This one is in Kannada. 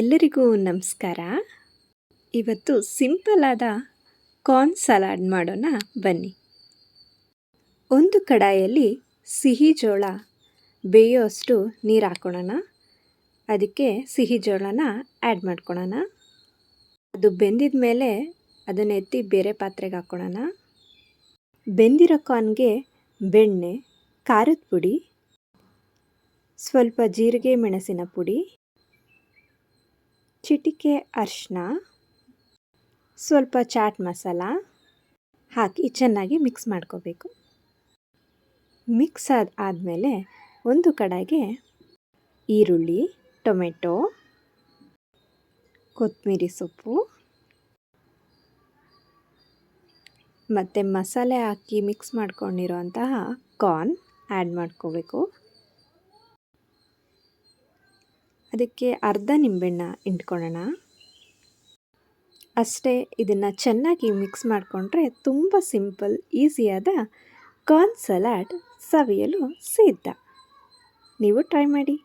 ಎಲ್ಲರಿಗೂ ನಮಸ್ಕಾರ. ಇವತ್ತು ಸಿಂಪಲ್ ಆದ ಕಾರ್ನ್ ಸಲಾಡ್ ಮಾಡೋಣ ಬನ್ನಿ. ಒಂದು ಕಡಾಯಲ್ಲಿ ಸಿಹಿ ಜೋಳ ಬೇಯೋಷ್ಟು ನೀರು ಹಾಕ್ಕೊಳ್ಳೋಣ. ಅದಕ್ಕೆ ಸಿಹಿ ಜೋಳನ ಆ್ಯಡ್ ಮಾಡ್ಕೊಳ್ಳೋಣ. ಅದು ಬೆಂದಿದ ಮೇಲೆ ಅದನ್ನು ಎತ್ತಿ ಬೇರೆ ಪಾತ್ರೆಗೆ ಹಾಕ್ಕೊಳ್ಳೋಣ. ಬೆಂದಿರೋ ಕಾರ್ನ್ಗೆ ಬೆಣ್ಣೆ, ಖಾರದ ಪುಡಿ, ಸ್ವಲ್ಪ ಜೀರಿಗೆ ಮೆಣಸಿನ ಪುಡಿ, ಚಿಟಿಕೆ ಅರಿಶಿನ, ಸ್ವಲ್ಪ ಚಾಟ್ ಮಸಾಲ ಹಾಕಿ ಚೆನ್ನಾಗಿ ಮಿಕ್ಸ್ ಮಾಡ್ಕೋಬೇಕು. ಮಿಕ್ಸ್ ಆದಮೇಲೆ ಒಂದು ಕಡೆಗೆ ಈರುಳ್ಳಿ, ಟೊಮೆಟೊ, ಕೊತ್ತಂಬರಿ ಸೊಪ್ಪು ಮತ್ತು ಮಸಾಲೆ ಹಾಕಿ ಮಿಕ್ಸ್ ಮಾಡ್ಕೊಂಡಿರೋಂತಹ ಕಾರ್ನ್ ಆ್ಯಡ್ ಮಾಡ್ಕೋಬೇಕು. ಅದಕ್ಕೆ ಅರ್ಧ ನಿಂಬೆಹಣ್ಣ ಹಿಂಡ್ಕೊಳ್ಳೋಣ. ಅಷ್ಟೇ, ಇದನ್ನು ಚೆನ್ನಾಗಿ ಮಿಕ್ಸ್ ಮಾಡಿಕೊಂಡ್ರೆ ತುಂಬ ಸಿಂಪಲ್ ಈಸಿಯಾದ ಕಾರ್ನ್ ಸಲಾಡ್ ಸವಿಯಲು ಸಿದ್ಧ. ನೀವು ಟ್ರೈ ಮಾಡಿ.